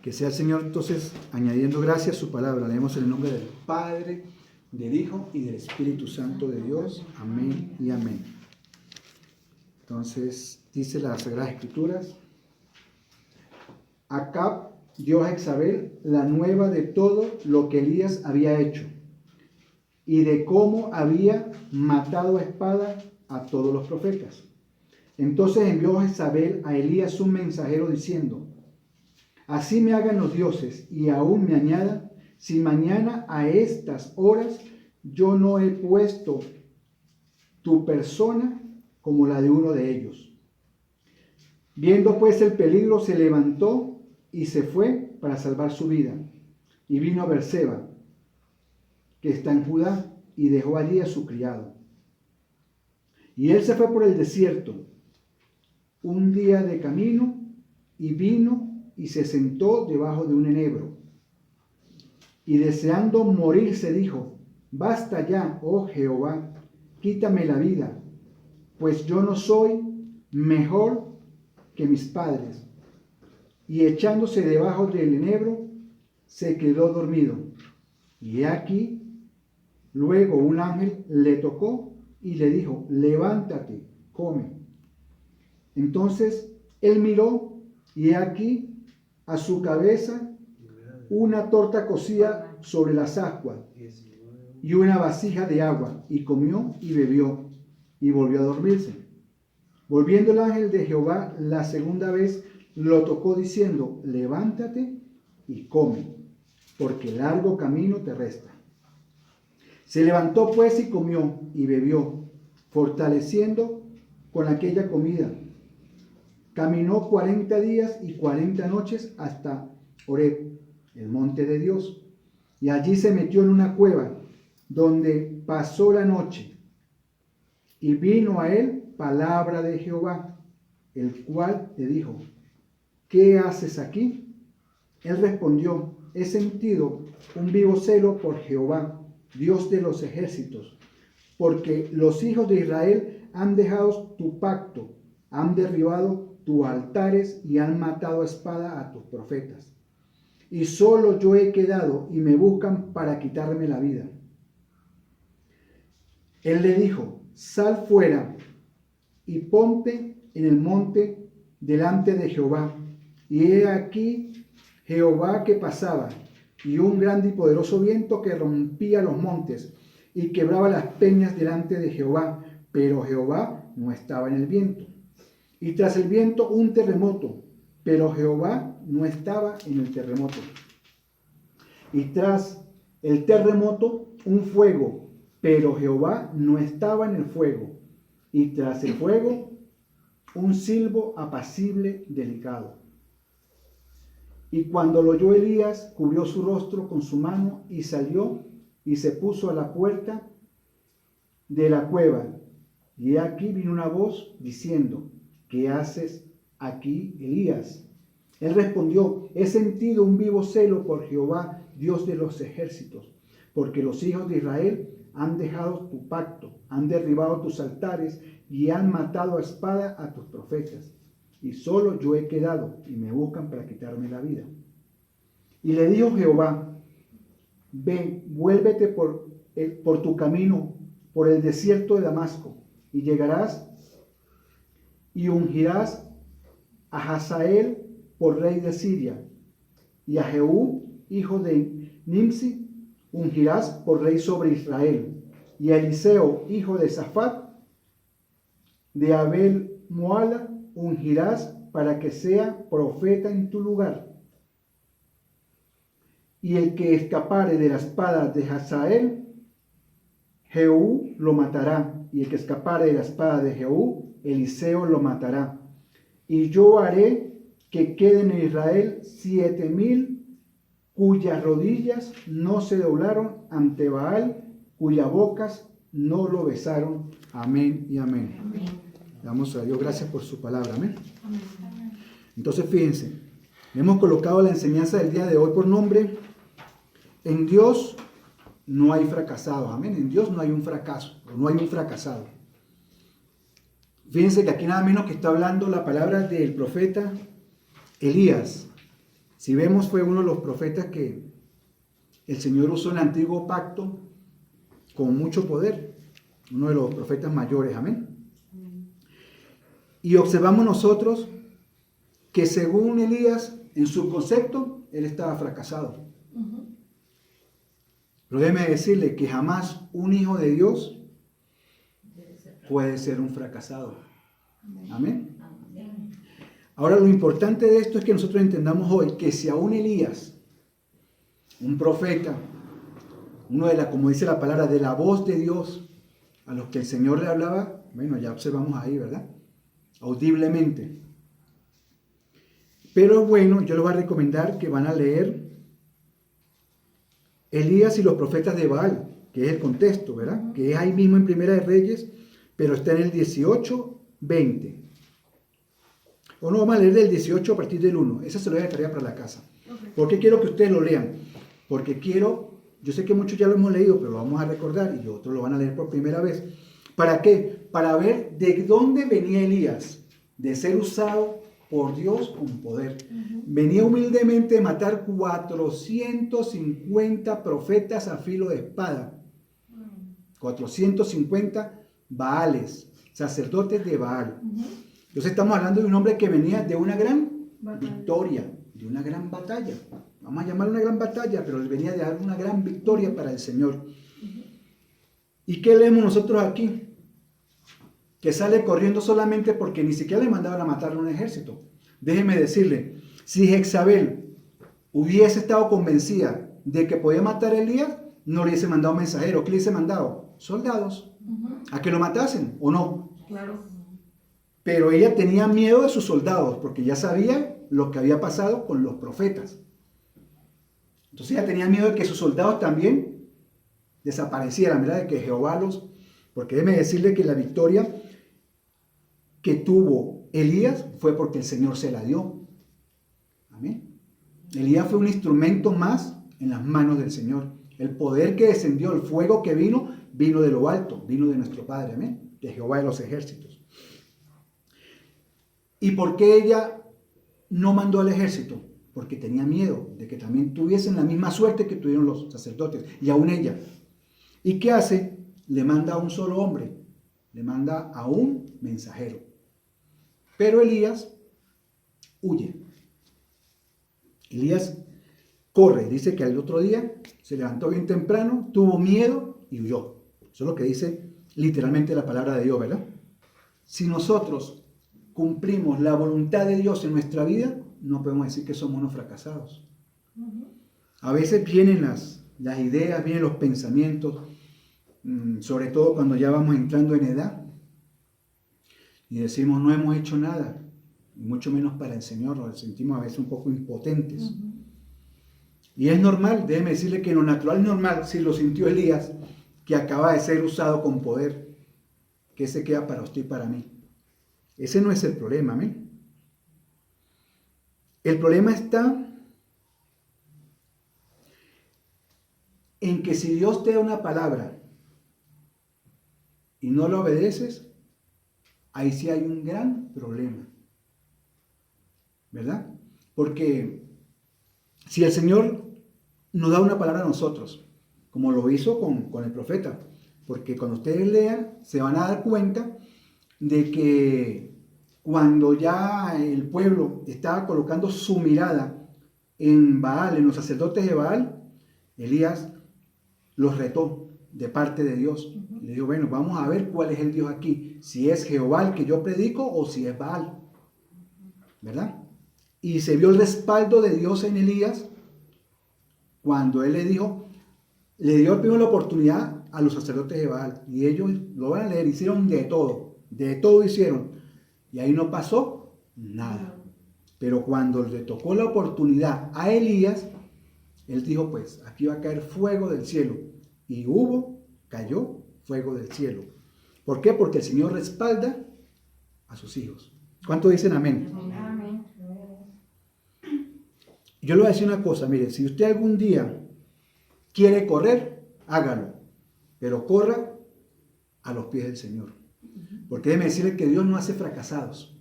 Que sea el Señor entonces añadiendo gracias a su palabra. Leemos en el nombre del Padre, del Hijo y del Espíritu Santo de Dios. Amén y amén. Entonces dice las Sagradas Escrituras: Acab dio a Jezabel la nueva de todo lo que Elías había hecho y de cómo había matado a espada a todos los profetas. Entonces envió Jezabel a Elías un mensajero diciendo: Así me hagan los dioses y aún me añadan, si mañana a estas horas yo no he puesto tu persona como la de uno de ellos. Viendo pues el peligro, se levantó y se fue para salvar su vida. Y vino a Berseba, que está en Judá, y dejó allí a su criado. Y él se fue por el desierto un día de camino, y vino y se sentó debajo de un enebro. Y deseando morirse dijo: Basta ya, oh Jehová, quítame la vida, pues yo no soy mejor que mis padres. Y echándose debajo del enebro, se quedó dormido. Y he aquí, luego un ángel le tocó y le dijo: Levántate, come. Entonces él miró, y he aquí, a su cabeza una torta cocida sobre las ascuas y una vasija de agua, y comió y bebió, y volvió a dormirse. Volviendo el ángel de Jehová la segunda vez, lo tocó diciendo: Levántate y come, porque largo camino te resta. Se levantó pues y comió y bebió, fortaleciendo con aquella comida. Caminó 40 días y 40 noches hasta Horeb, el monte de Dios, y allí se metió en una cueva, donde pasó la noche. Y vino a él palabra de Jehová, el cual le dijo: ¿Qué haces aquí? Él respondió: He sentido un vivo celo por Jehová, Dios de los ejércitos, porque los hijos de Israel han dejado tu pacto, han derribado tus altares y han matado a espada a tus profetas. Y solo yo he quedado y me buscan para quitarme la vida. Él le dijo: Sal fuera y ponte en el monte delante de Jehová. Y he aquí Jehová que pasaba, y un grande y poderoso viento que rompía los montes y quebraba las peñas delante de Jehová, pero Jehová no estaba en el viento. Y tras el viento un terremoto, pero Jehová no estaba en el terremoto. Y tras el terremoto un fuego, pero Jehová no estaba en el fuego. Y tras el fuego un silbo apacible, delicado. Y cuando lo oyó Elías, cubrió su rostro con su mano y salió y se puso a la puerta de la cueva. Y aquí vino una voz diciendo: ¿Qué haces aquí, Elías? Él respondió: He sentido un vivo celo por Jehová, Dios de los ejércitos, porque los hijos de Israel han dejado tu pacto, han derribado tus altares y han matado a espada a tus profetas. Y solo yo he quedado y me buscan para quitarme la vida. Y le dijo Jehová: Ve, vuélvete por tu camino, por el desierto de Damasco, y llegarás y ungirás a Hazael por rey de Siria, y a Jehú, hijo de Nimsi, ungirás por rey sobre Israel, y a Eliseo, hijo de Safat, de Abel Moala, ungirás para que sea profeta en tu lugar. Y el que escapare de la espada de Hazael, Jehú lo matará, y el que escapare de la espada de Jehú, Eliseo lo matará. Y yo haré que queden en Israel 7,000 cuyas rodillas no se doblaron ante Baal, cuyas bocas no lo besaron. Amén y amén. Amén. Damos a Dios gracias por su palabra. Amén. Entonces fíjense, hemos colocado la enseñanza del día de hoy por nombre: En Dios no hay fracasados. Amén. En Dios no hay un fracaso, no hay un fracasado. Fíjense que aquí nada menos que está hablando la palabra del profeta Elías. Si vemos, fue uno de los profetas que el Señor usó en el antiguo pacto con mucho poder. Uno de los profetas mayores. Amén. Y observamos nosotros que según Elías, en su concepto, él estaba fracasado. Pero déjeme decirle que jamás un hijo de Dios puede ser un fracasado. Amén. Ahora lo importante de esto es que nosotros entendamos hoy que si aún Elías, un profeta, uno de la, como dice la palabra, de la voz de Dios, a los que el Señor le hablaba, bueno, ya observamos ahí, ¿verdad? Audiblemente. Pero bueno, yo les voy a recomendar que van a leer Elías y los profetas de Baal, que es el contexto, ¿verdad? Que es ahí mismo en Primera de Reyes, pero está en el 18, 20. O no, vamos a leer del 18 a partir del 1. Esa se lo voy a tarea para la casa. ¿Por qué quiero que ustedes lo lean? Porque yo sé que muchos ya lo hemos leído, pero lo vamos a recordar y otros lo van a leer por primera vez. ¿Para qué? Para ver de dónde venía Elías, de ser usado por Dios con poder. Venía humildemente a matar 450 profetas a filo de espada. 450 Baales, sacerdotes de Baal. Entonces estamos hablando de un hombre que venía de una gran victoria, de una gran batalla. Vamos a llamarlo una gran batalla, pero él venía de dar una gran victoria para el Señor. ¿Y qué leemos nosotros aquí? Que sale corriendo solamente porque ni siquiera le mandaban a matar a un ejército. Déjeme decirle, si Jezabel hubiese estado convencida de que podía matar a Elías, no le hubiese mandado mensajeros. ¿Qué le hubiese mandado? Soldados. A que lo matasen, ¿o no? Claro. Pero ella tenía miedo de sus soldados, porque ya sabía lo que había pasado con los profetas. Entonces ella tenía miedo de que sus soldados también desaparecieran, ¿verdad? De que Jehová los... Porque déjeme decirle que la victoria que tuvo Elías fue porque el Señor se la dio. Amén. Elías fue un instrumento más en las manos del Señor. El poder que descendió, el fuego que vino de lo alto, vino de nuestro Padre, amén, de Jehová de los ejércitos. ¿Y por qué ella no mandó al ejército? Porque tenía miedo de que también tuviesen la misma suerte que tuvieron los sacerdotes, y aún ella. ¿Y qué hace? Le manda a un solo hombre, le manda a un mensajero. Pero Elías huye. Elías corre, dice que al otro día se levantó bien temprano, tuvo miedo y huyó. Eso es lo que dice literalmente la palabra de Dios, ¿verdad? Si nosotros cumplimos la voluntad de Dios en nuestra vida, no podemos decir que somos unos fracasados. A veces vienen las ideas, vienen los pensamientos, sobre todo cuando ya vamos entrando en edad, y decimos no hemos hecho nada, mucho menos para el Señor, nos sentimos a veces un poco impotentes. Y es normal, déjeme decirle que en lo natural es normal, si lo sintió Elías, que acaba de ser usado con poder, que se queda para usted y para mí. Ese no es el problema, amén. El problema está en que si Dios te da una palabra y no la obedeces, ahí sí hay un gran problema, ¿verdad? Porque si el Señor nos da una palabra a nosotros, como lo hizo con el profeta, porque cuando ustedes lean se van a dar cuenta de que cuando ya el pueblo estaba colocando su mirada en Baal, en los sacerdotes de Baal, Elías los retó de parte de Dios. Le dijo, bueno, vamos a ver cuál es el Dios aquí, si es Jehová el que yo predico o si es Baal, ¿verdad? Y se vio el respaldo de Dios en Elías cuando él le dijo, le dio primero la oportunidad a los sacerdotes de Baal, y ellos lo van a leer, hicieron de todo hicieron, y ahí no pasó nada. Pero cuando le tocó la oportunidad a Elías, él dijo, pues aquí va a caer fuego del cielo, y cayó fuego del cielo. ¿Por qué? Porque el Señor respalda a sus hijos. ¿Cuántos dicen amén? Amén. Yo le voy a decir una cosa, mire, si usted algún día quiere correr, hágalo, pero corra a los pies del Señor. Porque déjeme decirle que Dios no hace fracasados.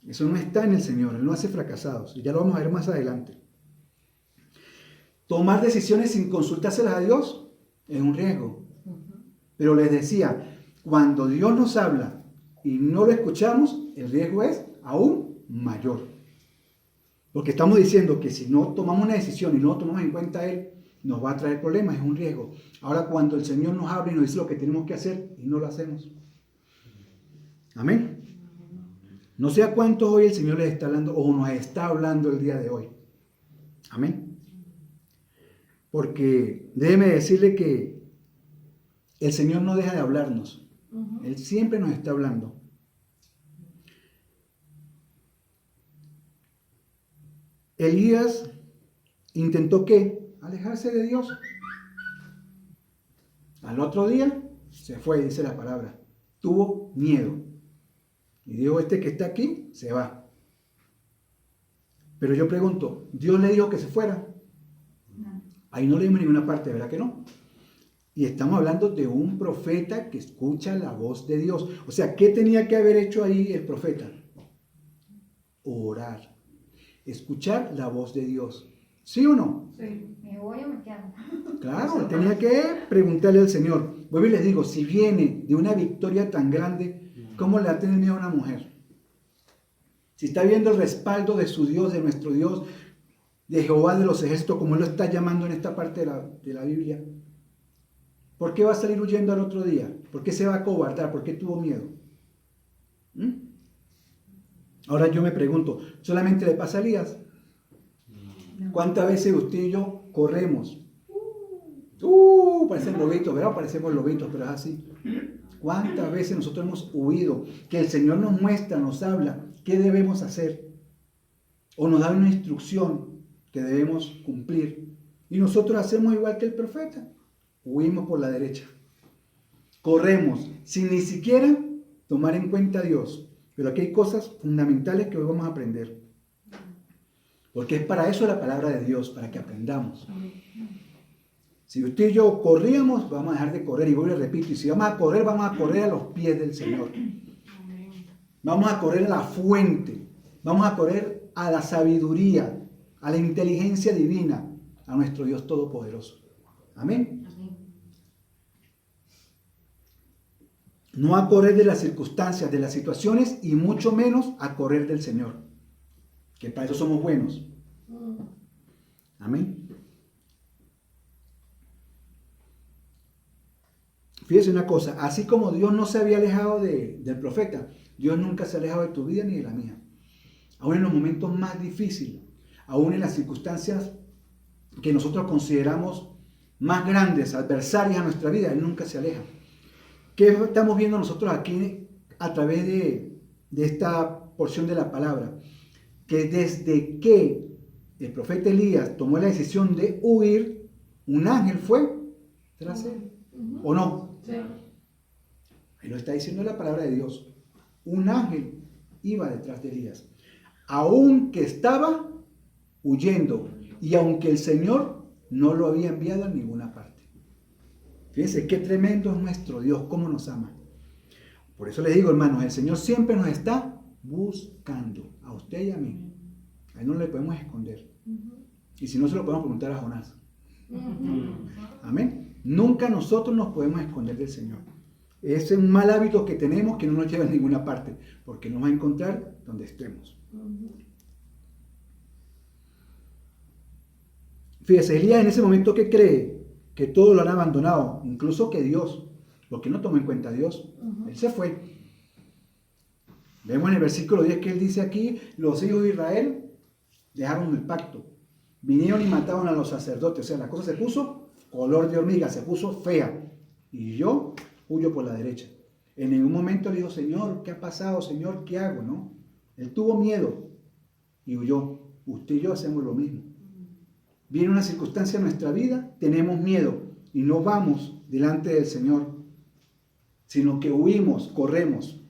Eso no está en el Señor, Él no hace fracasados. Y ya lo vamos a ver más adelante. Tomar decisiones sin consultárselas a Dios es un riesgo. Pero les decía, cuando Dios nos habla y no lo escuchamos, el riesgo es aún mayor. Porque estamos diciendo que si no tomamos una decisión y no tomamos en cuenta a Él, nos va a traer problemas, es un riesgo. Ahora cuando el Señor nos habla y nos dice lo que tenemos que hacer y no lo hacemos. Amén. No sé a cuántos hoy el Señor les está hablando o nos está hablando el día de hoy. Amén. Porque déjeme decirle que el Señor no deja de hablarnos. Él siempre nos está hablando. Elías intentó ¿qué? Alejarse de Dios. Al otro día se fue, dice la palabra. Tuvo miedo. Y dijo, este que está aquí, se va. Pero yo pregunto, ¿Dios le dijo que se fuera? No. Ahí no leímos ninguna parte, ¿verdad que no? Y estamos hablando de un profeta que escucha la voz de Dios. O sea, ¿qué tenía que haber hecho ahí el profeta? Orar. Escuchar la voz de Dios. ¿Sí o no? Sí. ¿Me voy o me quedo? Claro, tenía que preguntarle al Señor. Vuelvo y les digo, si viene de una victoria tan grande, ¿cómo le va a tener miedo a una mujer? Si está viendo el respaldo de su Dios, de nuestro Dios, de Jehová de los ejércitos, como Él lo está llamando en esta parte de la Biblia, ¿por qué va a salir huyendo al otro día? ¿Por qué se va a acobardar? ¿Por qué tuvo miedo? Ahora yo me pregunto, ¿solamente le pasa a Elías? ¿Cuántas veces usted y yo corremos? Parecen lobitos, ¿verdad? Parecemos lobitos, pero es así. ¿Cuántas veces nosotros hemos huido? Que el Señor nos muestra, nos habla, ¿qué debemos hacer? O nos da una instrucción que debemos cumplir. Y nosotros hacemos igual que el profeta. Huimos por la derecha. Corremos sin ni siquiera tomar en cuenta a Dios. Pero aquí hay cosas fundamentales que hoy vamos a aprender. Porque es para eso la palabra de Dios, para que aprendamos. Si usted y yo corríamos, vamos a dejar de correr. Y voy y repito, y si vamos a correr a los pies del Señor. Vamos a correr a la fuente. Vamos a correr a la sabiduría, a la inteligencia divina, a nuestro Dios Todopoderoso. Amén. No a correr de las circunstancias, de las situaciones, y mucho menos a correr del Señor. Que para eso somos buenos. Amén. Fíjese una cosa, así como Dios no se había alejado del profeta, Dios nunca se ha alejado de tu vida ni de la mía. Aún en los momentos más difíciles, aún en las circunstancias que nosotros consideramos más grandes, adversarias a nuestra vida, Él nunca se aleja. ¿Qué estamos viendo nosotros aquí a través de esta porción de la palabra? Que desde que el profeta Elías tomó la decisión de huir, un ángel fue tras él. ¿O no? Sí. Ahí lo está diciendo la palabra de Dios. Un ángel iba detrás de Elías. Aunque estaba huyendo y aunque el Señor no lo había enviado a ninguna parte. Fíjense qué tremendo es nuestro Dios, cómo nos ama. Por eso les digo, hermanos, el Señor siempre nos está buscando, a usted y a mí. Ahí no le podemos esconder. Y si no, se lo podemos preguntar a Jonás. Amén. Nunca nosotros nos podemos esconder del Señor. Ese es un mal hábito que tenemos que no nos lleva a ninguna parte, porque nos va a encontrar donde estemos. Fíjese, Elías en ese momento que cree que todos lo han abandonado, incluso que Dios, porque no tomó en cuenta a Dios. Él se fue. Vemos en el versículo 10 que él dice aquí, los hijos de Israel dejaron el pacto, vinieron y mataron a los sacerdotes, o sea, la cosa se puso color de hormiga, se puso fea, y yo huyo por la derecha. En ningún momento le dijo, Señor, ¿qué ha pasado? Señor, ¿qué hago? ¿No? Él tuvo miedo y huyó. Usted y yo hacemos lo mismo. Viene una circunstancia en nuestra vida, tenemos miedo y no vamos delante del Señor, sino que huimos, corremos.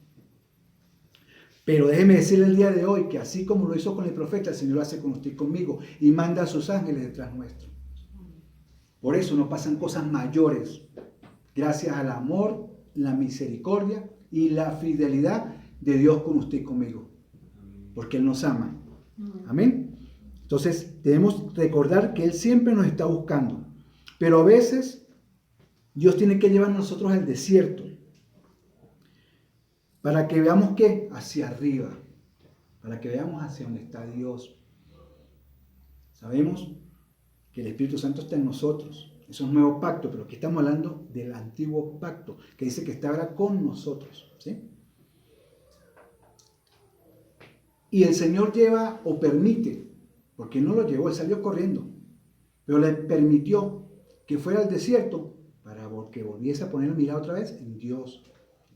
Pero déjeme decirle el día de hoy que así como lo hizo con el profeta, el Señor lo hace con usted y conmigo y manda a sus ángeles detrás nuestro. Por eso no pasan cosas mayores. Gracias al amor, la misericordia y la fidelidad de Dios con usted y conmigo. Porque Él nos ama. Amén. Entonces debemos recordar que Él siempre nos está buscando. Pero a veces Dios tiene que llevar a nosotros al desierto. Para que veamos ¿qué? Hacia arriba. Para que veamos hacia donde está Dios. Sabemos que el Espíritu Santo está en nosotros. Eso es un nuevo pacto, pero aquí estamos hablando del antiguo pacto, que dice que está ahora con nosotros. ¿Sí? Y el Señor lleva o permite, porque no lo llevó, Él salió corriendo, pero le permitió que fuera al desierto para que volviese a poner la mirada otra vez en Dios.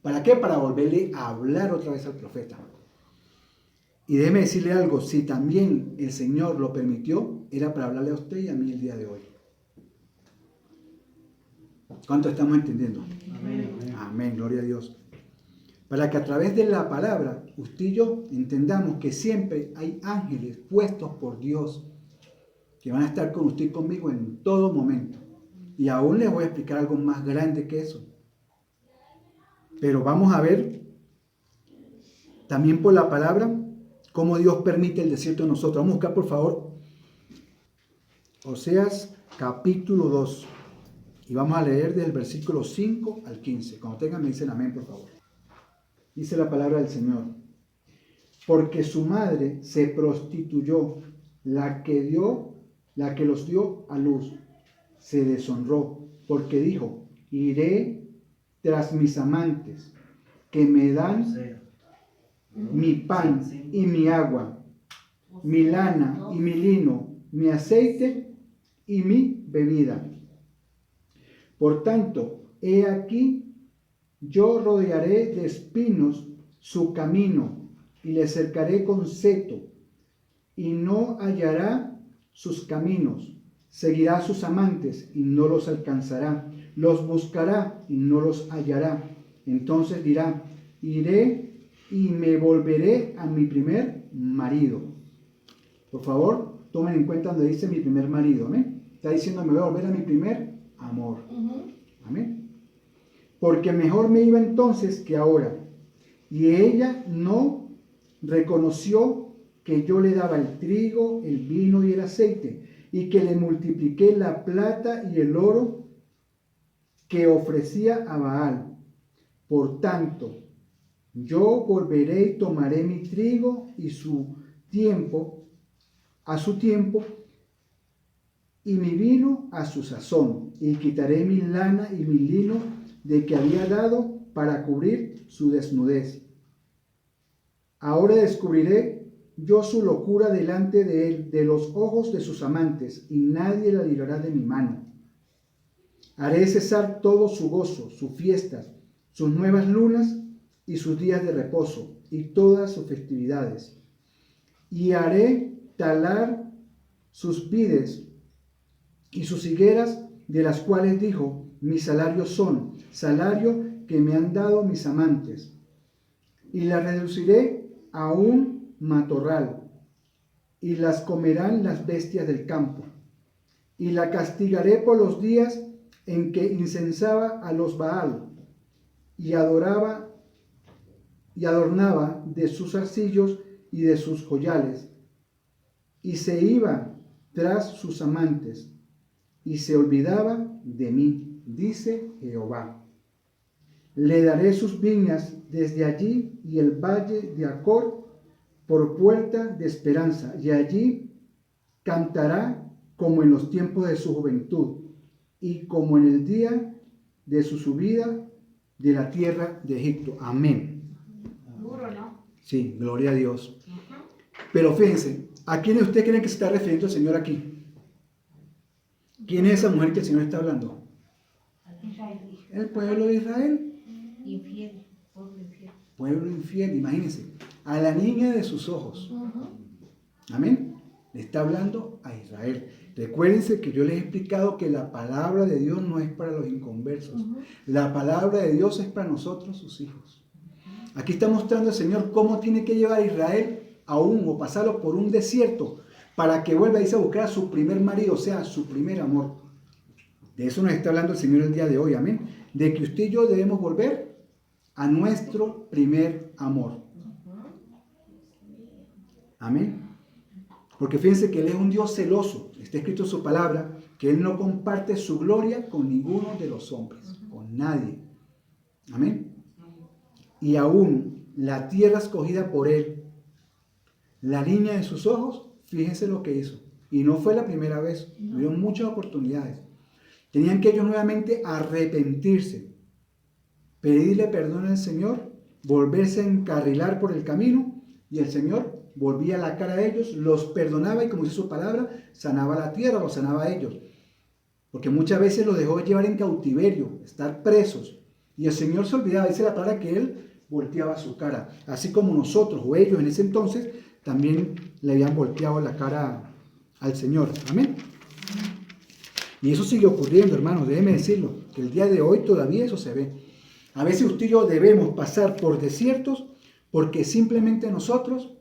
¿Para qué? Para volverle a hablar otra vez al profeta. Y déjeme decirle algo, si también el Señor lo permitió, era para hablarle a usted y a mí el día de hoy. ¿Cuánto estamos entendiendo? Amén. Amén, gloria a Dios. Para que a través de la palabra, usted y yo entendamos que siempre hay ángeles puestos por Dios que van a estar con usted y conmigo en todo momento. Y aún les voy a explicar algo más grande que eso. Pero vamos a ver también por la palabra cómo Dios permite el desierto en nosotros. Vamos a buscar, por favor, Oseas capítulo 2. Y vamos a leer del versículo 5 al 15. Cuando tengan me dicen amén, por favor. Dice la palabra del Señor. Porque su madre se prostituyó, la que los dio a luz, se deshonró, porque dijo, iré tras mis amantes, que me dan mi pan y mi agua, mi lana y mi lino, mi aceite y mi bebida. Por tanto, he aquí, yo rodearé de espinos su camino y le cercaré con seto, y no hallará sus caminos. Seguirá a sus amantes y no los alcanzará. Los buscará y no los hallará. Entonces dirá, iré y me volveré a mi primer marido. Por favor, tomen en cuenta donde dice mi primer marido. ¿Amén? Está diciendo, me voy a volver a mi primer amor. Amén. Porque mejor me iba entonces que ahora. Y ella no reconoció que yo le daba el trigo, el vino y el aceite, y que le multipliqué la plata y el oro que ofrecía a Baal. Por tanto, yo volveré y tomaré mi trigo y a su tiempo, y mi vino a su sazón, y quitaré mi lana y mi lino de que había dado para cubrir su desnudez. Ahora descubriré yo su locura delante de él, de los ojos de sus amantes, y nadie la librará de mi mano. Haré cesar todo su gozo, sus fiestas, sus nuevas lunas y sus días de reposo, y todas sus festividades. Y haré talar sus vides y sus higueras, de las cuales dijo, mi salario son, salario que me han dado mis amantes. Y las reduciré a un matorral, y las comerán las bestias del campo. Y la castigaré por los días en que incensaba a los Baal, y adornaba de sus arcillos y de sus joyales, y se iba tras sus amantes, y se olvidaba de mí, dice Jehová. Le daré sus viñas desde allí y el valle de Acor por puerta de esperanza, y allí cantará como en los tiempos de su juventud y como en el día de su subida de la tierra de Egipto. Amén. Duro, ¿no? Sí, gloria a Dios. Pero fíjense, ¿a quién usted cree que se está refiriendo el Señor aquí? ¿Quién es esa mujer que el Señor está hablando? El pueblo de Israel. Infiel, pueblo infiel. Pueblo infiel, imagínense, a la niña de sus ojos. Amén. Le está hablando a Israel. Recuérdense que yo les he explicado que la palabra de Dios no es para los inconversos. La palabra de Dios es para nosotros, sus hijos. Aquí está mostrando el Señor cómo tiene que llevar a Israel aún o pasarlo por un desierto para que vuelva a irse a buscar a su primer marido, o sea, su primer amor. De eso nos está hablando el Señor el día de hoy, amén. De que usted y yo debemos volver a nuestro primer amor. Amén. Porque fíjense que Él es un Dios celoso. Está escrito en su palabra que Él no comparte su gloria con ninguno de los hombres, con nadie. Amén. Y aún la tierra escogida por Él, la niña de sus ojos, fíjense lo que hizo. Y no fue la primera vez, hubieron muchas oportunidades. Tenían que ellos nuevamente arrepentirse, pedirle perdón al Señor, volverse a encarrilar por el camino, y el Señor volvía la cara a ellos, los perdonaba y, como dice su palabra, sanaba la tierra, los sanaba a ellos. Porque muchas veces los dejó llevar en cautiverio, estar presos. Y el Señor se olvidaba, dice la palabra, que Él volteaba su cara. Así como nosotros o ellos en ese entonces también le habían volteado la cara al Señor. Amén. Y eso sigue ocurriendo, hermanos, déjeme decirlo, que el día de hoy todavía eso se ve. A veces usted y yo debemos pasar por desiertos porque simplemente nosotros,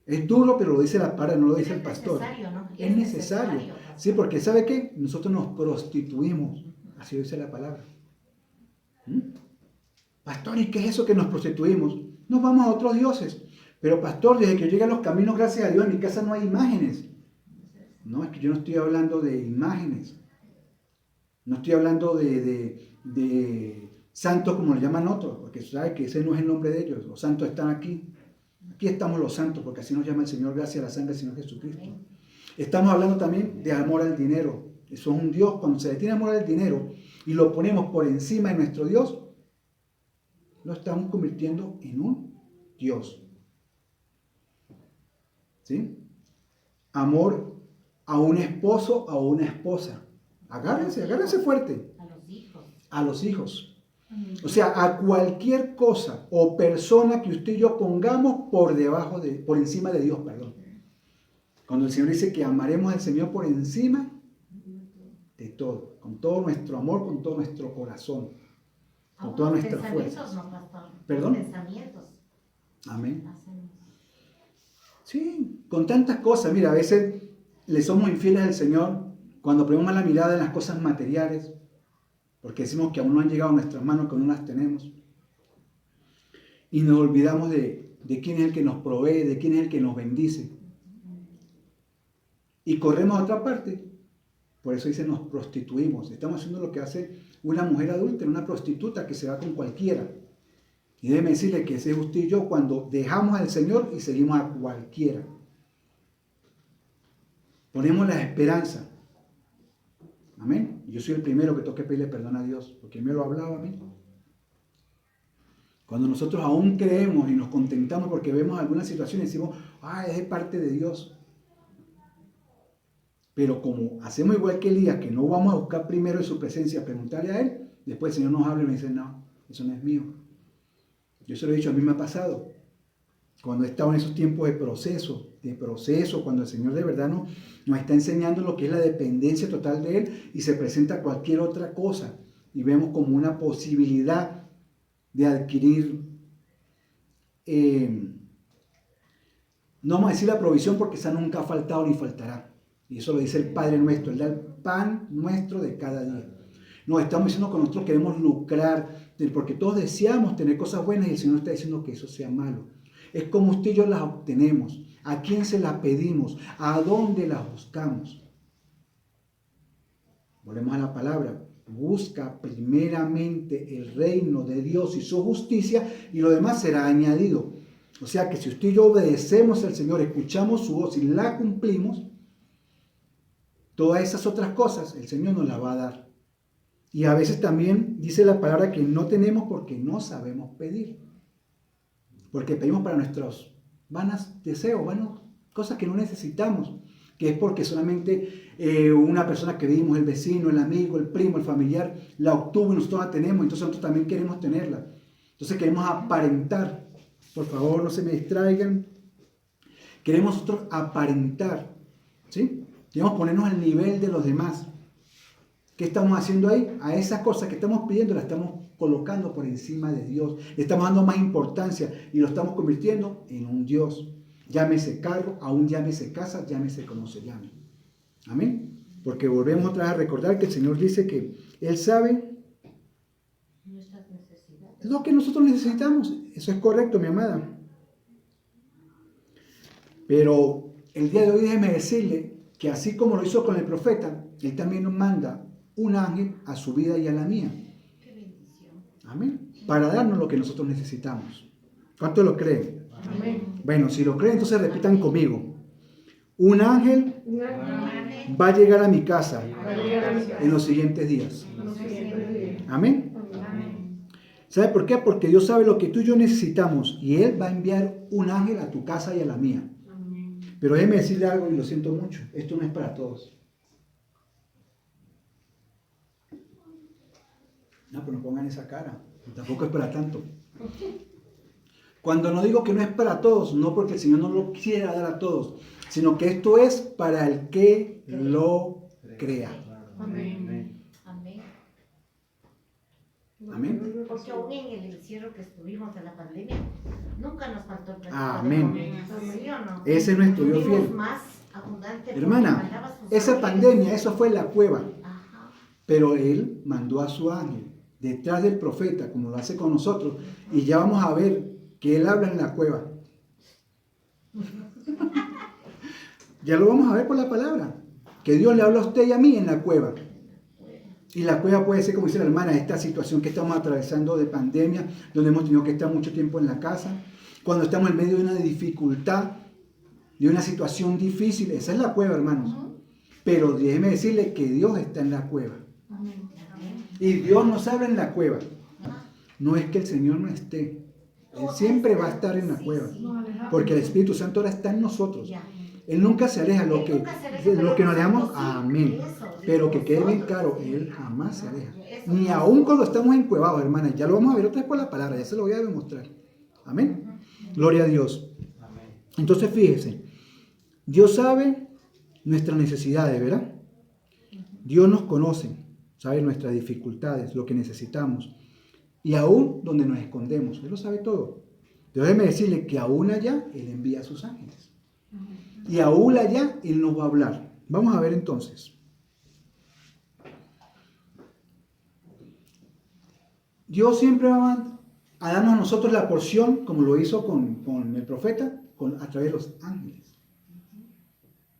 es duro, pero lo dice la palabra, no lo dice el pastor. ¿No? Es necesario. Sí, porque ¿sabe qué? Nosotros nos prostituimos, así dice la palabra. Pastor, ¿y qué es eso que nos prostituimos? Nos vamos a otros dioses. Pero pastor, desde que yo llegué a los caminos, gracias a Dios, en mi casa no hay imágenes. No, es que yo no estoy hablando de imágenes. No estoy hablando de santos como le llaman otros, porque sabe que ese no es el nombre de ellos. Los santos están aquí. Aquí estamos los santos, porque así nos llama el Señor, gracias a la sangre del Señor Jesucristo. Estamos hablando también de amor al dinero. Eso es un Dios, cuando se le tiene amor al dinero y lo ponemos por encima de nuestro Dios, lo estamos convirtiendo en un Dios. ¿Sí? Amor a un esposo o a una esposa. Agárrense fuerte. A los hijos. A los hijos. O sea, a cualquier cosa o persona que usted y yo pongamos por encima de Dios, perdón. Cuando el Señor dice que amaremos al Señor por encima de todo, con todo nuestro amor, con todo nuestro corazón, con toda nuestra fuerza. ¿Perdón? Pensamientos. Amén. Sí, con tantas cosas. Mira, a veces le somos infieles al Señor cuando ponemos la mirada en las cosas materiales, porque decimos que aún no han llegado a nuestras manos, que aún no las tenemos. Y nos olvidamos de quién es el que nos provee, de quién es el que nos bendice. Y corremos a otra parte. Por eso dice, nos prostituimos. Estamos haciendo lo que hace una mujer adúltera, una prostituta que se va con cualquiera. Y déjeme decirle que ese es usted y yo cuando dejamos al Señor y seguimos a cualquiera. Ponemos la esperanza. Amén. Yo soy el primero que tengo que pedirle perdón a Dios, porque Él me lo ha hablado a mí. Cuando nosotros aún creemos y nos contentamos porque vemos alguna situación y decimos, es de parte de Dios. Pero como hacemos igual que Elías, que no vamos a buscar primero en su presencia, preguntarle a Él, después el Señor nos habla y me dice, no, eso no es mío. Yo se lo he dicho, a mí me ha pasado. Cuando he estado en esos tiempos de proceso, cuando el Señor de verdad nos está enseñando lo que es la dependencia total de Él y se presenta cualquier otra cosa y vemos como una posibilidad de adquirir, no vamos a decir la provisión porque esa nunca ha faltado ni faltará. Y eso lo dice el Padre nuestro, Él da el pan nuestro de cada día. No, estamos diciendo que nosotros queremos lucrar, porque todos deseamos tener cosas buenas y el Señor está diciendo que eso sea malo. Es como usted y yo las obtenemos, a quién se las pedimos, a dónde las buscamos. Volvemos a la palabra, busca primeramente el reino de Dios y su justicia y lo demás será añadido. O sea que si usted y yo obedecemos al Señor, escuchamos su voz y la cumplimos, todas esas otras cosas el Señor nos las va a dar. Y a veces también dice la palabra que no tenemos porque no sabemos pedir. Porque pedimos para nuestros vanos deseos, cosas que no necesitamos. Que es porque solamente una persona que vimos, el vecino, el amigo, el primo, el familiar, la obtuvo y nosotros la tenemos. Entonces nosotros también queremos tenerla. Entonces queremos aparentar. Por favor, no se me distraigan. Queremos nosotros aparentar. ¿Sí? Queremos ponernos al nivel de los demás. ¿Qué estamos haciendo ahí? A esas cosas que estamos pidiendo las estamos colocando por encima de Dios. Le estamos dando más importancia y lo estamos convirtiendo en un Dios. Llámese carro, aún llámese casa, llámese como se llame. Amén. Porque volvemos otra vez a recordar que el Señor dice que Él sabe Nuestras necesidades. lo que nosotros necesitamos. Eso es correcto, mi amada. Pero el día de hoy déjeme decirle que así como lo hizo con el profeta, Él también nos manda un ángel a su vida y a la mía. Qué bendición. Amén. Para darnos lo que nosotros necesitamos. ¿Cuánto lo creen? Amén. Bueno, si lo creen, entonces repitan conmigo. Un ángel Amén. va a llegar a mi casa en los siguientes días. Amén. Amén. ¿Sabe por qué? Porque Dios sabe lo que tú y yo necesitamos y Él va a enviar un ángel a tu casa y a la mía. Pero déjeme decirle algo y lo siento mucho. Esto no es para todos. No, pero no pongan esa cara. Tampoco es para tanto. Cuando no digo que no es para todos, no porque el Señor no lo quiera dar a todos, sino que esto es para el que lo crea. Amén. Amén. Amén. Porque aún en el encierro que estuvimos de la pandemia, nunca nos faltó el plato Amén. de comer. ¿Sí o no? Ese es nuestro Dios Tuvimos fiel. más abundante porque Hermana, mandaba sus esa ángeles. pandemia, eso fue en la cueva. Ajá. Pero Él mandó a su ángel detrás del profeta, como lo hace con nosotros, y ya vamos a ver que Él habla en la cueva. Ya lo vamos a ver por la palabra, que Dios le habla a usted y a mí en la cueva. Y la cueva puede ser, como dice la hermana, esta situación que estamos atravesando de pandemia, donde hemos tenido que estar mucho tiempo en la casa, cuando estamos en medio de una dificultad, de una situación difícil. Esa es la cueva, hermanos. Pero déjeme decirle que Dios está en la cueva. Amén. Y Dios nos habla en la cueva. No es que el Señor no esté. Él siempre va a estar en la cueva. Porque el Espíritu Santo ahora está en nosotros. Ya. Él nunca se aleja. Lo Él que, nunca se aleja, de lo que nos pero alejamos, nosotros sí. amén. Eso, Pero que quede bien nosotros claro, sí. Él jamás se aleja. Eso Ni sí. aun cuando estamos encuevados, hermanas. Ya lo vamos a ver otra vez por la palabra. Ya se lo voy a demostrar. Amén. Gloria a Dios. Entonces fíjese. Dios sabe nuestras necesidades, ¿verdad? Dios nos conoce, sabe nuestras dificultades, lo que necesitamos. Y aún donde nos escondemos, Él lo sabe todo. Pero déjeme decirle que aún allá Él envía a sus ángeles. Y aún allá Él nos va a hablar. Vamos a ver entonces. Dios siempre va a darnos a nosotros la porción, como lo hizo con el profeta, a través de los ángeles.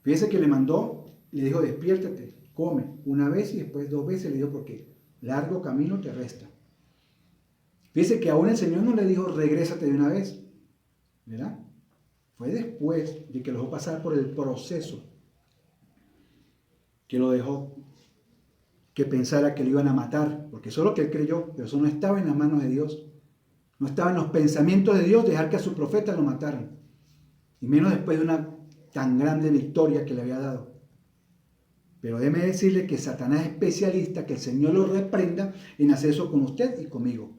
Fíjese que le mandó, le dijo, despiértate, come, una vez y después 2 veces le dijo, porque largo camino te resta. Fíjese que aún el Señor no le dijo, regrésate de una vez, ¿verdad? Fue después de que lo dejó pasar por el proceso, que lo dejó que pensara que lo iban a matar, porque eso es lo que él creyó, pero eso no estaba en las manos de Dios. No estaba en los pensamientos de Dios dejar que a su profeta lo mataran. Y menos después de una tan grande victoria que le había dado. Pero déjeme decirle que Satanás es especialista, que el Señor lo reprenda en hacer eso con usted y conmigo.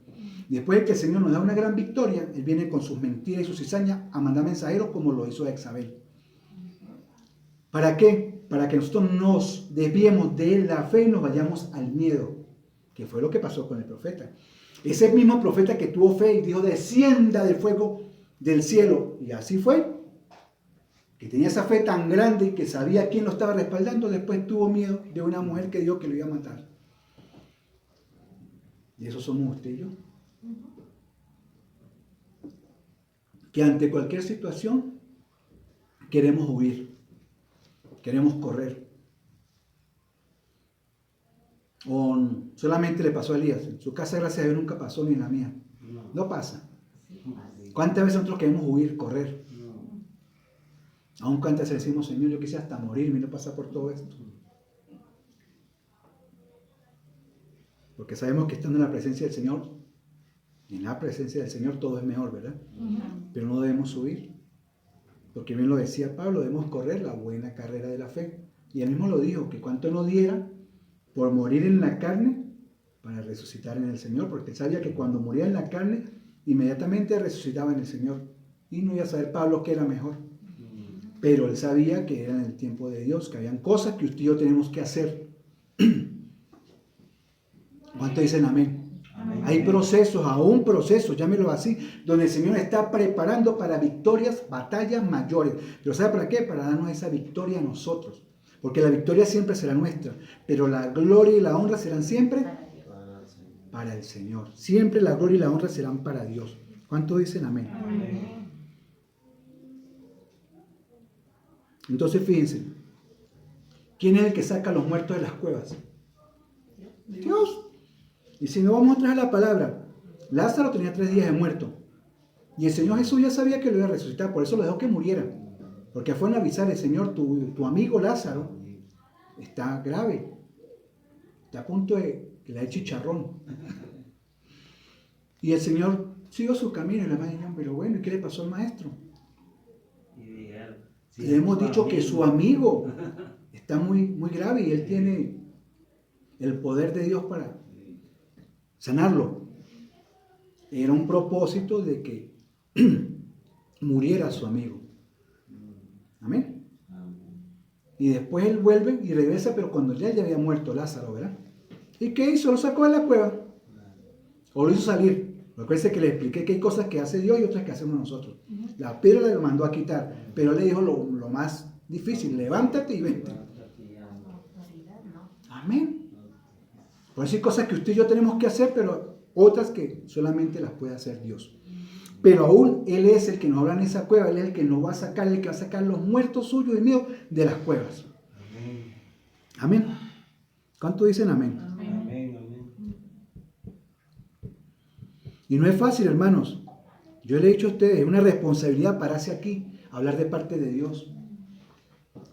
Después de que el Señor nos da una gran victoria, Él viene con sus mentiras y sus cizañas a mandar mensajeros como lo hizo Jezabel. ¿Para qué? Para que nosotros nos desviemos de la fe y nos vayamos al miedo, que fue lo que pasó con el profeta. Ese mismo profeta que tuvo fe y dijo, descienda del fuego del cielo. Y así fue. Que tenía esa fe tan grande y que sabía quién lo estaba respaldando, después tuvo miedo de una mujer que dijo que lo iba a matar. Y eso somos usted y yo. Que ante cualquier situación queremos huir, queremos correr. O solamente le pasó a Elías. En su casa, gracias a Dios, nunca pasó, ni en la mía. No pasa. ¿Cuántas veces nosotros queremos huir, correr? Aún cuántas veces decimos, Señor, yo quise hasta morirme y no pasar por todo esto. Porque sabemos que estando en la presencia del Señor, en la presencia del Señor todo es mejor, ¿verdad? Pero no debemos huir. Porque bien lo decía Pablo, debemos correr la buena carrera de la fe. Y él mismo lo dijo, que cuánto no diera por morir en la carne para resucitar en el Señor, porque él sabía que cuando moría en la carne, inmediatamente resucitaba en el Señor. Y no iba a saber Pablo qué era mejor. Pero él sabía que era en el tiempo de Dios, que habían cosas que usted y yo tenemos que hacer. ¿Cuántos dicen amén? Amén. Hay procesos, aún procesos, llámelo así, donde el Señor está preparando para victorias, batallas mayores. Pero ¿sabe para qué? Para darnos esa victoria a nosotros. Porque la victoria siempre será nuestra, pero la gloria y la honra serán siempre para el Señor. Siempre la gloria y la honra serán para Dios. ¿Cuántos dicen amén? Entonces fíjense, ¿quién es el que saca a los muertos de las cuevas? Dios. Y si no vamos a traer la palabra, Lázaro tenía 3 días de muerto. Y el Señor Jesús ya sabía que lo iba a resucitar, por eso lo dejó que muriera. Porque fue a avisar el Señor, tu amigo Lázaro está grave. Está a punto de que le dé chicharrón. Y el Señor siguió su camino y la madre dijo, pero bueno, ¿y qué le pasó al maestro? Y le hemos dicho que su amigo está muy, muy grave y él tiene el poder de Dios para sanarlo. Era un propósito de que muriera su amigo. Amén. Y después él vuelve y regresa, pero cuando ya había muerto Lázaro, ¿verdad? ¿Y qué hizo? Lo sacó de la cueva. O lo hizo salir. Recuerden que le expliqué que hay cosas que hace Dios y otras que hacemos nosotros. La piedra le mandó a quitar, pero le dijo lo más difícil: levántate y vente. Amén. Por eso hay cosas que usted y yo tenemos que hacer, pero otras que solamente las puede hacer Dios. Pero aún Él es el que nos habla en esa cueva, Él es el que nos va a sacar, el que va a sacar los muertos suyos y míos de las cuevas. Amén. ¿Cuánto dicen amén? Amén. Y no es fácil, hermanos. Yo le he dicho a ustedes, es una responsabilidad pararse aquí, hablar de parte de Dios.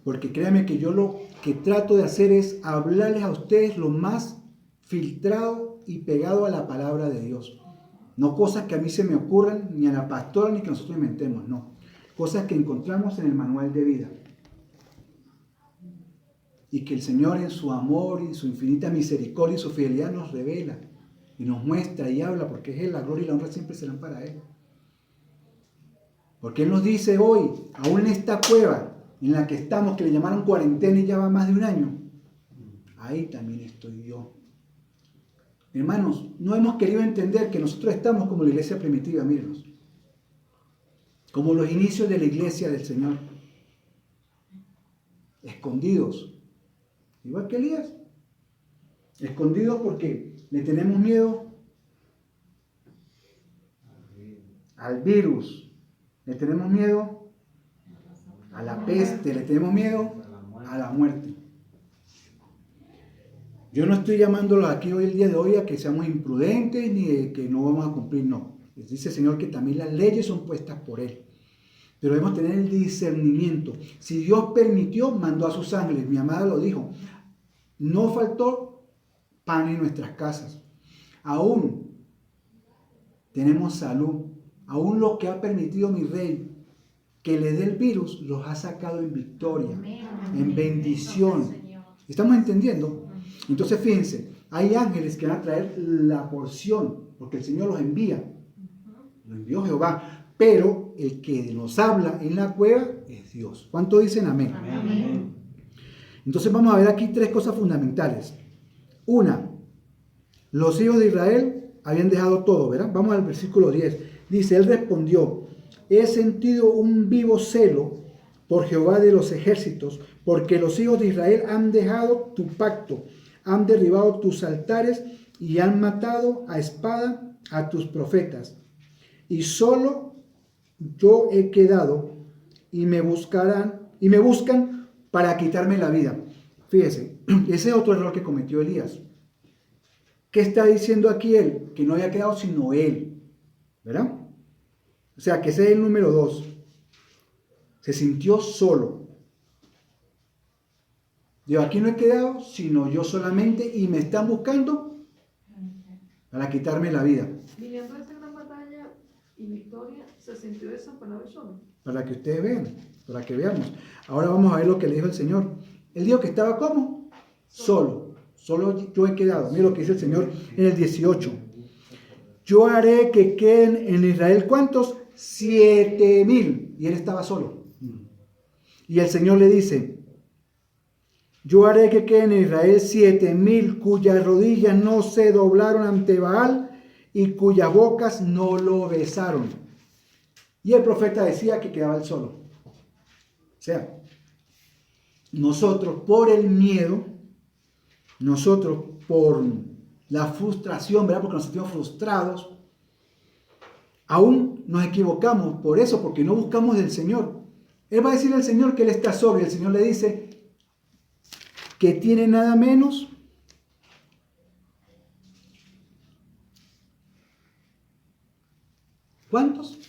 Porque créanme que yo lo que trato de hacer es hablarles a ustedes lo más filtrado y pegado a la palabra de Dios. No cosas que a mí se me ocurran, ni a la pastora, ni que nosotros inventemos, no. Cosas que encontramos en el manual de vida. Y que el Señor en su amor y su infinita misericordia y su fidelidad nos revela y nos muestra y habla, porque es Él, la gloria y la honra siempre serán para Él. Porque Él nos dice hoy, aún en esta cueva en la que estamos, que le llamaron cuarentena y ya va más de 1 año, ahí también estoy yo. Hermanos, no hemos querido entender que nosotros estamos como la iglesia primitiva, mírenos, como los inicios de la iglesia del Señor, escondidos, igual que Elías, escondidos porque le tenemos miedo al virus, le tenemos miedo a la peste, le tenemos miedo a la muerte. Yo no estoy llamándolos aquí hoy, el día de hoy, a que seamos imprudentes ni de que no vamos a cumplir, no. Les dice el Señor que también las leyes son puestas por Él. Pero debemos tener el discernimiento. Si Dios permitió, mandó a sus ángeles. Mi amada lo dijo. No faltó pan en nuestras casas. Aún tenemos salud. Aún lo que ha permitido mi Rey que le dé el virus, los ha sacado en victoria, en bendición. ¿Estamos entendiendo? Entonces fíjense, hay ángeles que van a traer la porción, porque el Señor los envía. Lo envió Jehová. Pero el que nos habla en la cueva es Dios. ¿Cuánto dicen amén? Amén. Entonces vamos a ver aquí 3 cosas fundamentales. Una, los hijos de Israel habían dejado todo, ¿verdad? Vamos al versículo 10. Dice, él respondió, he sentido un vivo celo por Jehová de los ejércitos, porque los hijos de Israel han dejado tu pacto, han derribado tus altares y han matado a espada a tus profetas. Y solo yo he quedado y me buscan para quitarme la vida. Fíjese, ese es otro error que cometió Elías. ¿Qué está diciendo aquí él? Que no había quedado sino él, ¿verdad? O sea, que ese es el número 2. Se sintió solo. Digo, aquí no he quedado sino yo solamente y me están buscando para quitarme la vida. Viniendo esa gran batalla y victoria, se sintió desamparado y solo. Para que ustedes vean, para que veamos. Ahora vamos a ver lo que le dijo el Señor. Él dijo que estaba ¿cómo? Solo. Solo yo he quedado. Mira lo que dice el Señor en el 18. Yo haré que queden en Israel, ¿cuántos? 7,000. Y él estaba solo. Y el Señor le dice, yo haré que queden en Israel 7,000 cuyas rodillas no se doblaron ante Baal y cuyas bocas no lo besaron. Y el profeta decía que quedaba él solo. O sea, nosotros por el miedo, nosotros por la frustración, ¿verdad? Porque nos sentimos frustrados, aún nos equivocamos por eso, porque no buscamos del Señor. Él va a decirle al Señor que Él está sobrio. El Señor le dice que tiene nada menos ¿cuántos?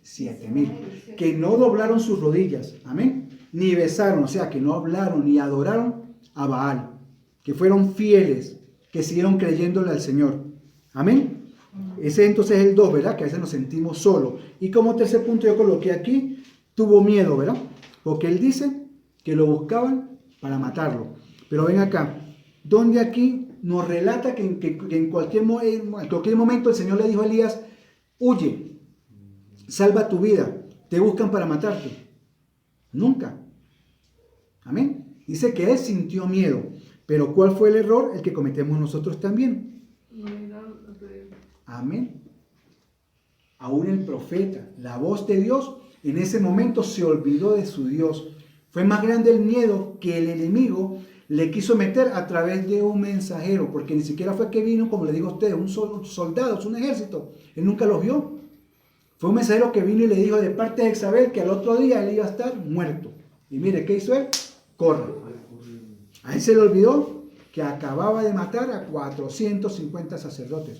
7,000. Que no doblaron sus rodillas, amén, ni besaron, o sea, que no hablaron ni adoraron a Baal, que fueron fieles, que siguieron creyéndole al Señor, amén. Ese entonces es el 2, ¿verdad? Que a veces nos sentimos solos. Y como tercer punto yo coloqué aquí, tuvo miedo, ¿verdad? Porque él dice que lo buscaban para matarlo. Pero ven acá, donde aquí nos relata que en cualquier momento el Señor le dijo a Elías, huye, salva tu vida, te buscan para matarte. Nunca. Amén. Dice que él sintió miedo. Pero ¿cuál fue el error? El que cometemos nosotros también. Amén. Aún el profeta, la voz de Dios, en ese momento se olvidó de su Dios. Fue más grande el miedo que el enemigo le quiso meter a través de un mensajero, porque ni siquiera fue que vino, como le digo a ustedes, un soldado, un ejército. Él nunca los vio. Fue un mensajero que vino y le dijo de parte de Jezabel que al otro día él iba a estar muerto. Y mire, ¿qué hizo él? Corre. A él se le olvidó que acababa de matar a 450 sacerdotes.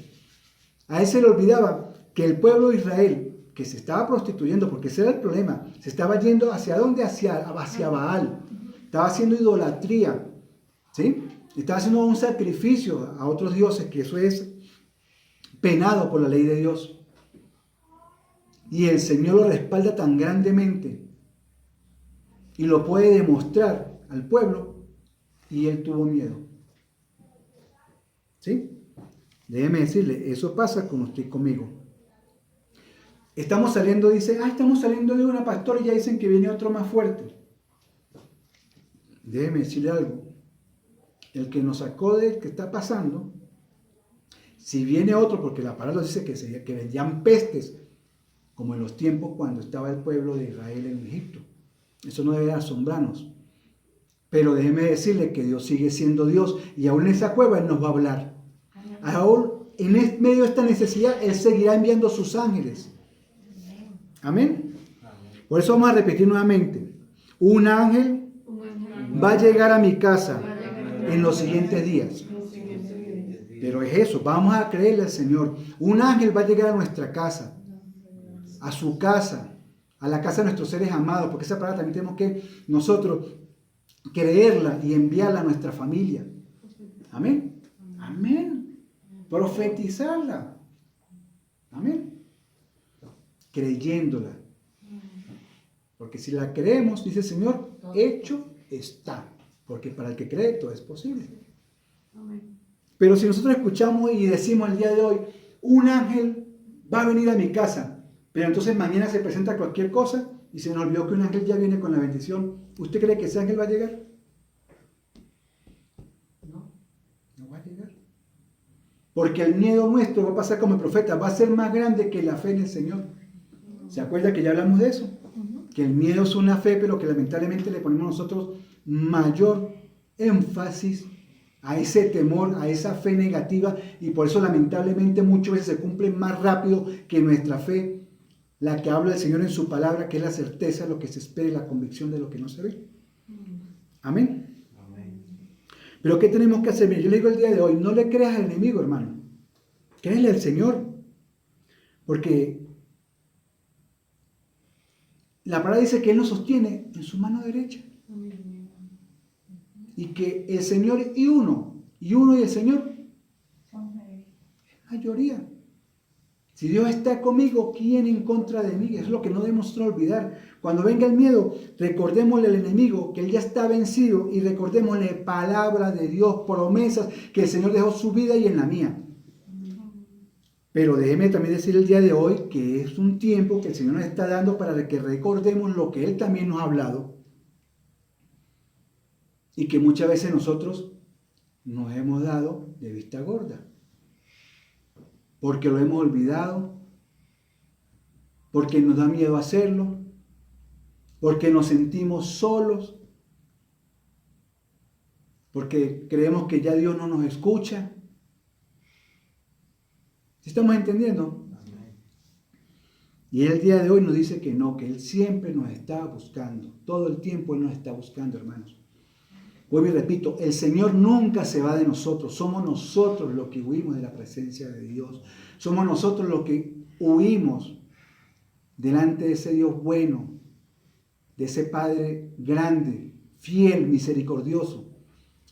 A él se le olvidaba que el pueblo de Israel, que se estaba prostituyendo, porque ese era el problema, se estaba yendo ¿hacia dónde? Hacia Baal. Estaba haciendo idolatría, ¿sí? Estaba haciendo un sacrificio a otros dioses, que eso es penado por la ley de Dios. Y el Señor lo respalda tan grandemente y lo puede demostrar al pueblo, y él tuvo miedo. ¿Sí? Déjeme decirle, eso pasa con usted y conmigo. Estamos saliendo, dice, estamos saliendo de una pastora y ya dicen que viene otro más fuerte. Déjeme decirle algo. El que nos sacó del que está pasando, si viene otro, porque la palabra dice que vendían pestes, como en los tiempos cuando estaba el pueblo de Israel en Egipto. Eso no debe asombrarnos. Pero déjeme decirle que Dios sigue siendo Dios, y aún en esa cueva Él nos va a hablar. Aún en medio de esta necesidad, Él seguirá enviando sus ángeles. Amén. Por eso vamos a repetir nuevamente. Un ángel va a llegar a mi casa en los siguientes días. Pero es eso, vamos a creerle al Señor. Un ángel va a llegar a nuestra casa, a su casa, a la casa de nuestros seres amados, porque esa palabra también tenemos que nosotros creerla y enviarla a nuestra familia. Amén. Amén. Profetizarla. Amén. Creyéndola. Porque si la creemos, dice el Señor, hecho está. Porque para el que cree todo es posible. Amén. Pero si nosotros escuchamos y decimos el día de hoy, un ángel va a venir a mi casa, pero entonces mañana se presenta cualquier cosa y se nos olvidó que un ángel ya viene con la bendición, ¿usted cree que ese ángel va a llegar? No. No va a llegar. Porque el miedo nuestro va a pasar como el profeta, va a ser más grande que la fe en el Señor. ¿Se acuerda que ya hablamos de eso? Que el miedo es una fe, pero que lamentablemente le ponemos nosotros mayor énfasis a ese temor, a esa fe negativa, y por eso lamentablemente muchas veces se cumple más rápido que nuestra fe, la que habla el Señor en su palabra, que es la certeza de lo que se espera y la convicción de lo que no se ve. Amén. Amén. Pero ¿qué tenemos que hacer? Yo le digo el día de hoy, no le creas al enemigo, hermano. Créele al Señor. Porque la palabra dice que Él nos sostiene en su mano derecha. Y que el Señor y uno y el Señor es mayoría. Si Dios está conmigo, ¿quién en contra de mí? Es lo que no debemos olvidar. Cuando venga el miedo, recordémosle al enemigo que él ya está vencido, y recordémosle palabra de Dios, promesas que el Señor dejó su vida y en la mía. Pero déjeme también decir el día de hoy que es un tiempo que el Señor nos está dando para que recordemos lo que Él también nos ha hablado, y que muchas veces nosotros nos hemos dado de vista gorda, porque lo hemos olvidado, porque nos da miedo hacerlo, porque nos sentimos solos. porque creemos que ya Dios no nos escucha. ¿Sí estamos entendiendo? Y el día de hoy nos dice que no, que Él siempre nos está buscando. Todo el tiempo Él nos está buscando, hermanos. Vuelvo y repito, el Señor nunca se va de nosotros. Somos nosotros los que huimos de la presencia de Dios. Somos nosotros los que huimos delante de ese Dios bueno, de ese Padre grande, fiel, misericordioso.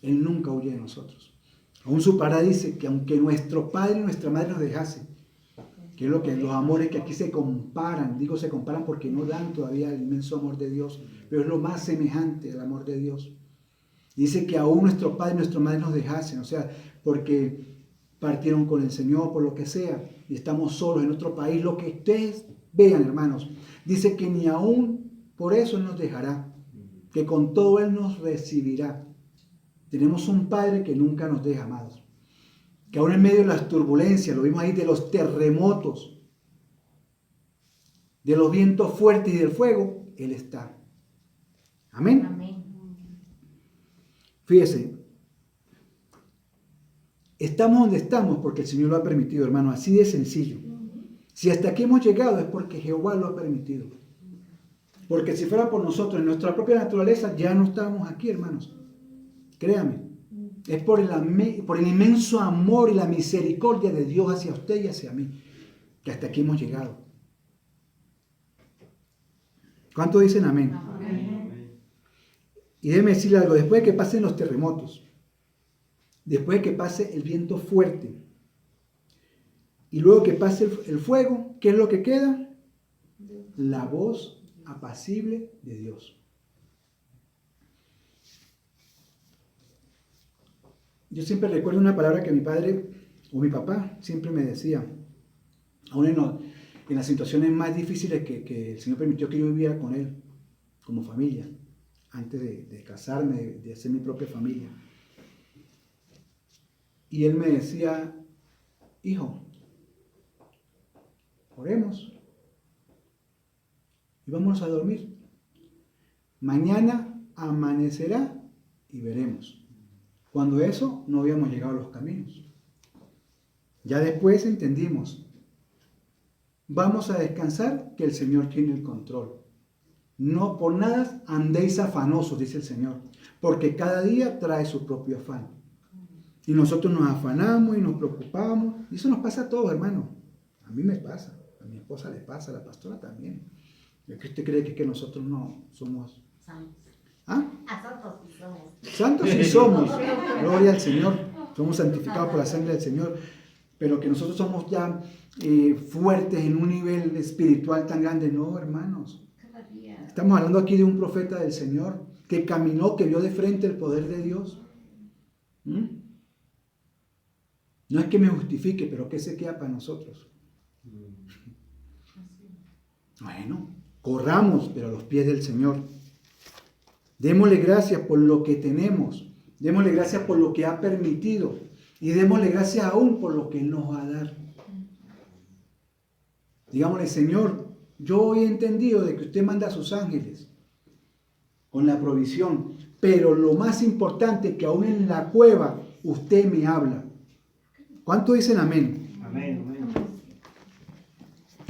Él nunca huye de nosotros. Aún su palabra dice que aunque nuestro Padre y nuestra Madre nos dejase, que es lo que los amores que aquí se comparan, digo se comparan porque no dan todavía el inmenso amor de Dios, pero es lo más semejante al amor de Dios. Dice que aún nuestro Padre y nuestra Madre nos dejasen, o sea, porque partieron con el Señor, por lo que sea, y estamos solos en otro país, lo que ustedes vean, hermanos. Dice que ni aún por eso Él nos dejará, que con todo Él nos recibirá. Tenemos un Padre que nunca nos deja, amados. Que aún en medio de las turbulencias, lo vimos ahí, de los terremotos, de los vientos fuertes y del fuego, Él está. Amén. Amén. Fíjese, estamos donde estamos porque el Señor lo ha permitido, hermano, así de sencillo. Si hasta aquí hemos llegado es porque Jehová lo ha permitido. Porque si fuera por nosotros, en nuestra propia naturaleza, ya no estábamos aquí, hermanos. Créame, es por el inmenso amor y la misericordia de Dios hacia usted y hacia mí, que hasta aquí hemos llegado. ¿Cuántos dicen amén? Amén. Y déjeme decirle algo, después de que pasen los terremotos, después de que pase el viento fuerte, y luego que pase el fuego, ¿qué es lo que queda? La voz apacible de Dios. Yo siempre recuerdo una palabra que mi padre o mi papá siempre me decía, aún en las situaciones más difíciles que el Señor permitió que yo viviera con Él, como familia, antes de casarme, de hacer mi propia familia. Y Él me decía, hijo, oremos y vámonos a dormir. Mañana amanecerá y veremos. Cuando eso no habíamos llegado a los caminos. Ya después entendimos, vamos a descansar que el Señor tiene el control. No por nada andéis afanosos, dice el Señor, porque cada día trae su propio afán. Y nosotros nos afanamos y nos preocupamos. Y eso nos pasa a todos, hermano. A mí me pasa, a mi esposa le pasa, a la pastora también. ¿Es que usted cree que nosotros no somos? Santos. ¿Ah? Santos sí somos. Santos sí somos, gloria al Señor, somos santificados por la sangre del Señor, pero que nosotros somos ya fuertes en un nivel espiritual tan grande, no, hermanos. Cada día. Estamos hablando aquí de un profeta del Señor que caminó, que vio de frente el poder de Dios. No es que me justifique, pero que se queda para nosotros. Bueno, corramos, pero a los pies del Señor. Démosle gracias por lo que tenemos. Démosle gracias por lo que ha permitido. Y démosle gracias aún por lo que Él nos va a dar. Digámosle, Señor, yo hoy he entendido de que usted manda a sus ángeles con la provisión. Pero lo más importante es que aún en la cueva usted me habla. ¿Cuántos dicen amén? Amén, amén.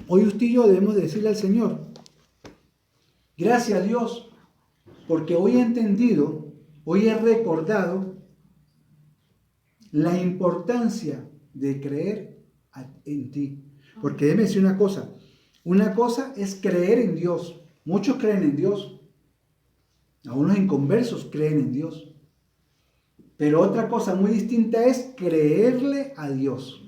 Hoy usted y yo debemos decirle al Señor, gracias a Dios, porque hoy he entendido, hoy he recordado la importancia de creer en ti. Porque déjeme decir una cosa es creer en Dios. Muchos creen en Dios, aún los inconversos creen en Dios. Pero otra cosa muy distinta es creerle a Dios.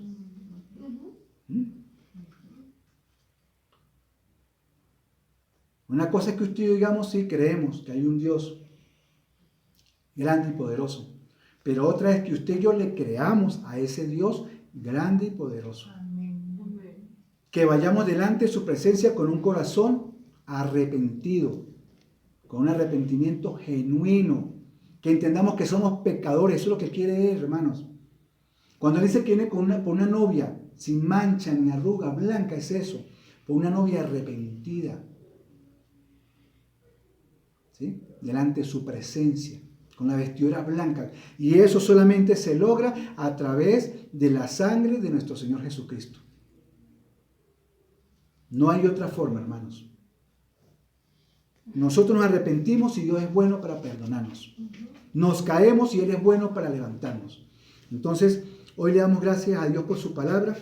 Una cosa es que usted y yo digamos, sí, creemos que hay un Dios grande y poderoso. Pero otra es que usted y yo le creamos a ese Dios grande y poderoso. Amén. Que vayamos delante de su presencia con un corazón arrepentido, con un arrepentimiento genuino. Que entendamos que somos pecadores, eso es lo que quiere Él, hermanos. Cuando Él dice que viene por una novia sin mancha ni arruga, blanca, es eso, por una novia arrepentida. ¿Sí? Delante de su presencia, con la vestidura blanca. Y eso solamente se logra a través de la sangre de nuestro Señor Jesucristo. No hay otra forma, hermanos. Nosotros nos arrepentimos y Dios es bueno para perdonarnos. Nos caemos y Él es bueno para levantarnos. Entonces, hoy le damos gracias a Dios por su palabra.